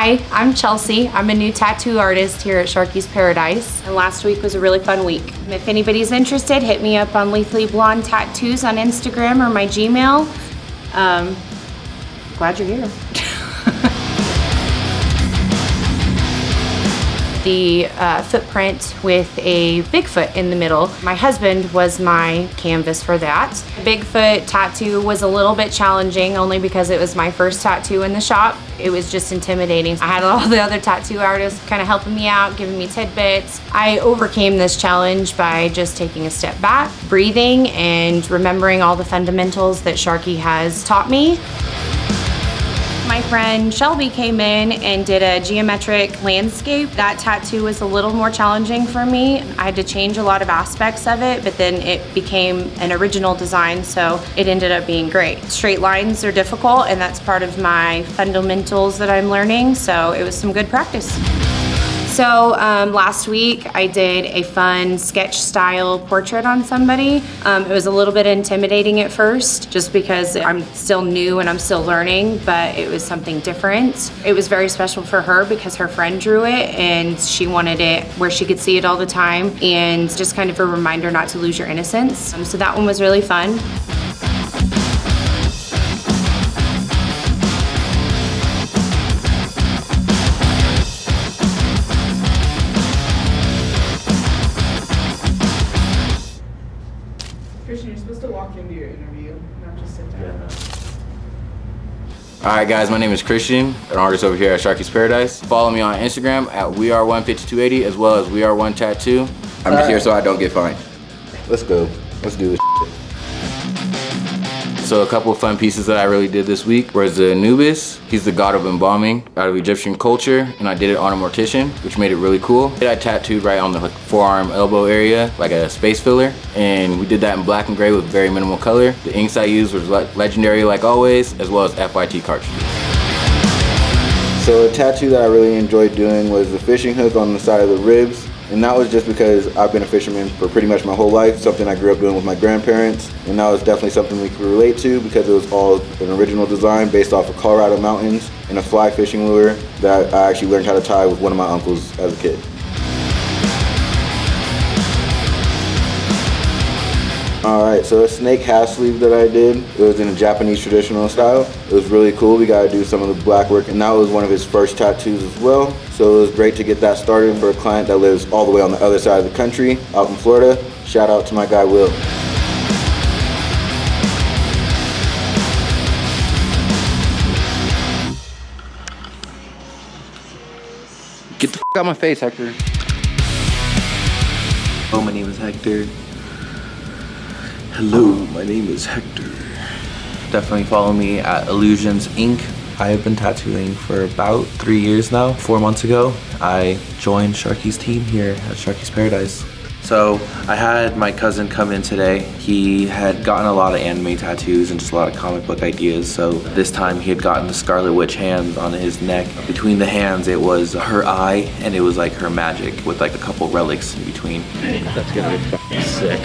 Hi, I'm Chelsea. I'm a new tattoo artist here at Sharky's Paradise. And last week was a really fun week. If anybody's interested, hit me up on Lethally Blonde Tattoos on Instagram or my Gmail. Glad you're here. The footprint with a Bigfoot in the middle. My husband was my canvas for that. Bigfoot tattoo was a little bit challenging only because it was my first tattoo in the shop. It was just intimidating. I had all the other tattoo artists kind of helping me out, giving me tidbits. I overcame this challenge by just taking a step back, breathing, and remembering all the fundamentals that Sharky has taught me. My friend Shelby came in and did a geometric landscape. That tattoo was a little more challenging for me. I had to change a lot of aspects of it, but then it became an original design, so it ended up being great. Straight lines are difficult, and that's part of my fundamentals that I'm learning, so it was some good practice. So last week I did a fun sketch style portrait on somebody. It was a little bit intimidating at first just because I'm still new and I'm still learning, but it was something different. It was very special for her because her friend drew it and she wanted it where she could see it all the time and just kind of a reminder not to lose your innocence. So that one was really fun. You're supposed to walk into your interview, not just sit down. Alright guys, my name is Christian, an artist over here at Sharky's Paradise. Follow me on Instagram at WeAre15280 as well as WeAre1Tattoo. I'm just here so I don't get fined. Let's go. Let's do this shit. So a couple of fun pieces that I really did this week was the Anubis. He's the god of embalming out of Egyptian culture, and I did it on a mortician, which made it really cool. I tattooed right on the forearm elbow area, like a space filler, and we did that in black and gray with very minimal color. The inks I used was legendary like always, as well as FYT cartridges. So a tattoo that I really enjoyed doing was the fishing hook on the side of the ribs. And that was just because I've been a fisherman for pretty much my whole life, something I grew up doing with my grandparents. And that was definitely something we could relate to because it was all an original design based off of Colorado mountains and a fly fishing lure that I actually learned how to tie with one of my uncles as a kid. Alright, so a snake half sleeve that I did, it was in a Japanese traditional style. It was really cool. We got to do some of the black work, and that was one of his first tattoos as well. So it was great to get that started for a client that lives all the way on the other side of the country, out in Florida. Shout out to my guy Will. Get the f*** out of my face, Hector. Oh, my name is Hector. Hello, my name is Hector. Definitely follow me at Illusions Inc. I have been tattooing for about 3 years now. 4 months ago, I joined Sharky's team here at Sharky's Paradise. So I had my cousin come in today. He had gotten a lot of anime tattoos and just a lot of comic book ideas. So this time he had gotten the Scarlet Witch hand on his neck. Between the hands, it was her eye and it was like her magic with like a couple relics in between. That's gonna be fucking sick.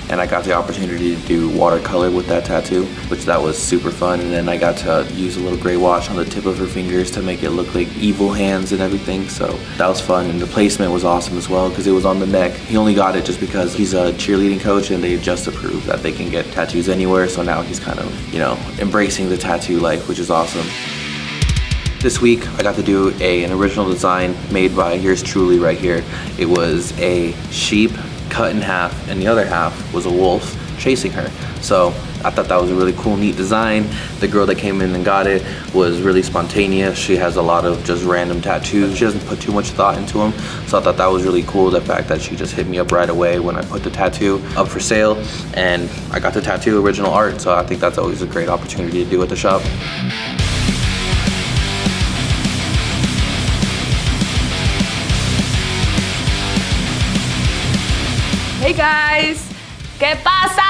And I got the opportunity to do watercolor with that tattoo, which that was super fun. And then I got to use a little gray wash on the tip of her fingers to make it look like evil hands and everything. So that was fun. And the placement was awesome as well because it was on the neck. He only got it just because he's a cheerleading coach and they just approved that they can get tattoos anywhere. So now he's kind of, you know, embracing the tattoo life, which is awesome. This week, I got to do an original design made by yours truly right here. It was a sheep cut in half, and the other half was a wolf chasing her. So I thought that was a really cool, neat design. The girl that came in and got it was really spontaneous. She has a lot of just random tattoos. She doesn't put too much thought into them. So I thought that was really cool, the fact that she just hit me up right away when I put the tattoo up for sale. And I got the tattoo original art, so I think that's always a great opportunity to do at the shop. Hey guys, ¿qué pasa?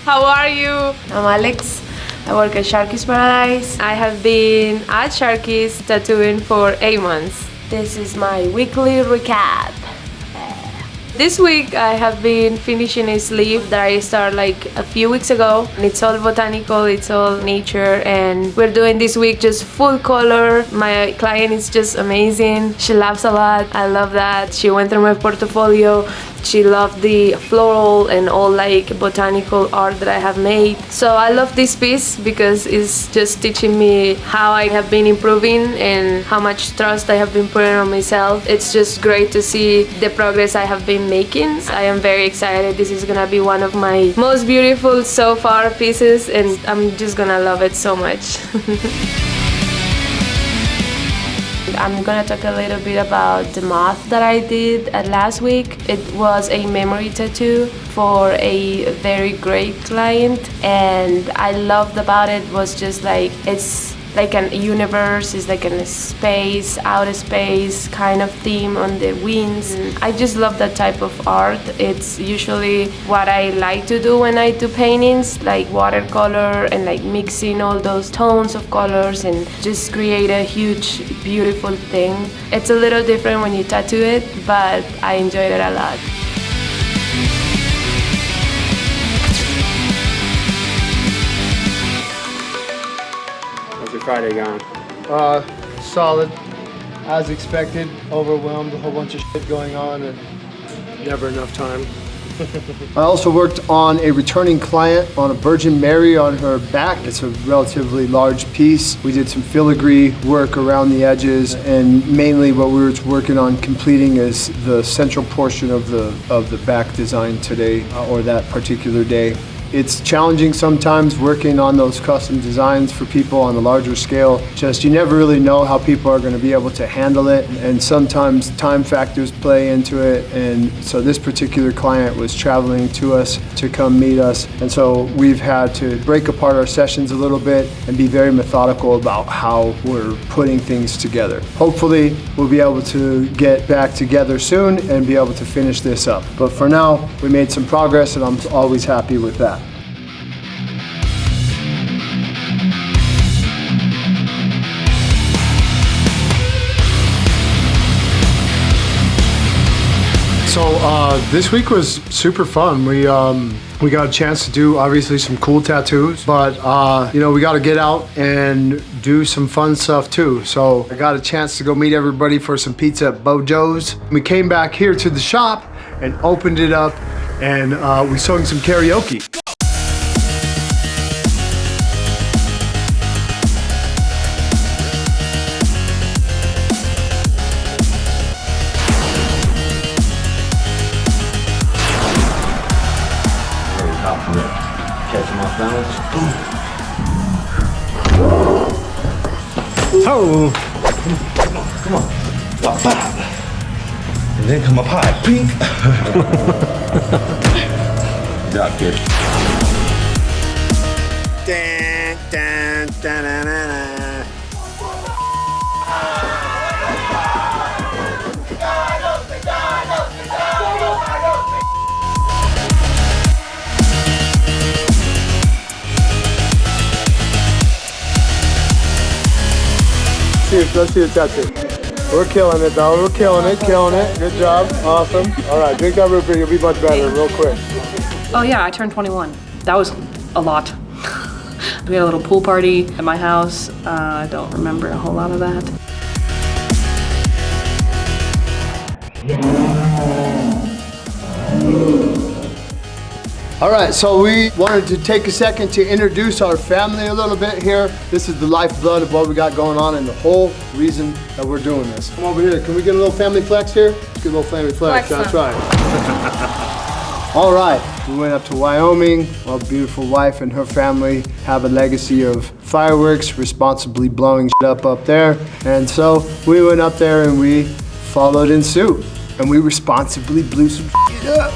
How are you? I'm Alex. I work at Sharky's Paradise. I have been at Sharky's tattooing for 8 months. This is my weekly recap. This week I have been finishing a sleeve that I started like a few weeks ago. And it's all botanical, it's all nature, and we're doing this week just full color. My client is just amazing. She laughs a lot. I love that. She went through my portfolio. She loved the floral and all like botanical art that I have made. So I love this piece because it's just teaching me how I have been improving and how much trust I have been putting on myself. It's just great to see the progress I have been making. I am very excited. This is gonna be one of my most beautiful so far pieces, and I'm just gonna love it so much. I'm gonna talk a little bit about the moth that I did last week. It was a memory tattoo for a very great client, and I loved about it was just like it's like a universe, it's like a space, outer space kind of theme on the wings. I just love that type of art. It's usually what I like to do when I do paintings, like watercolor and like mixing all those tones of colors and just create a huge, beautiful thing. It's a little different when you tattoo it, but I enjoyed it a lot. Friday gone? Solid. As expected, overwhelmed, a whole bunch of shit going on and never enough time. I also worked on a returning client on a Virgin Mary on her back. It's a relatively large piece. We did some filigree work around the edges, and mainly what we were working on completing is the central portion of the back design today, or that particular day. It's challenging sometimes working on those custom designs for people on a larger scale. Just you never really know how people are going to be able to handle it, and sometimes time factors play into it. And so this particular client was traveling to us to come meet us, and so we've had to break apart our sessions a little bit and be very methodical about how we're putting things together. Hopefully we'll be able to get back together soon and be able to finish this up. But for now, we made some progress, and I'm always happy with that. So this week was super fun. We got a chance to do obviously some cool tattoos, but you know, we got to get out and do some fun stuff too. So I got a chance to go meet everybody for some pizza at Bojo's. We came back here to the shop and opened it up, and we sang some karaoke. Catch him off balance. Oh! Come on. Pop, pop. And then come up high. Pink. Good job, kid. Dun, dun, dun, dun, dun, dun. Let's see the tattoo. We're killing it, though. We're killing it. Good job. Awesome. All right, drink that root beer. You'll be much better real quick. Oh yeah, I turned 21. That was a lot. We had a little pool party at my house. I don't remember a whole lot of that. All right, so we wanted to take a second to introduce our family a little bit here. This is the lifeblood of what we got going on and the whole reason that we're doing this. Come over here. Can we get a little family flex here? Let's get a little family flex. That's right. All right, we went up to Wyoming. Our beautiful wife and her family have a legacy of fireworks, responsibly blowing shit up there. And so we went up there and we followed in suit. And we responsibly blew some shit up.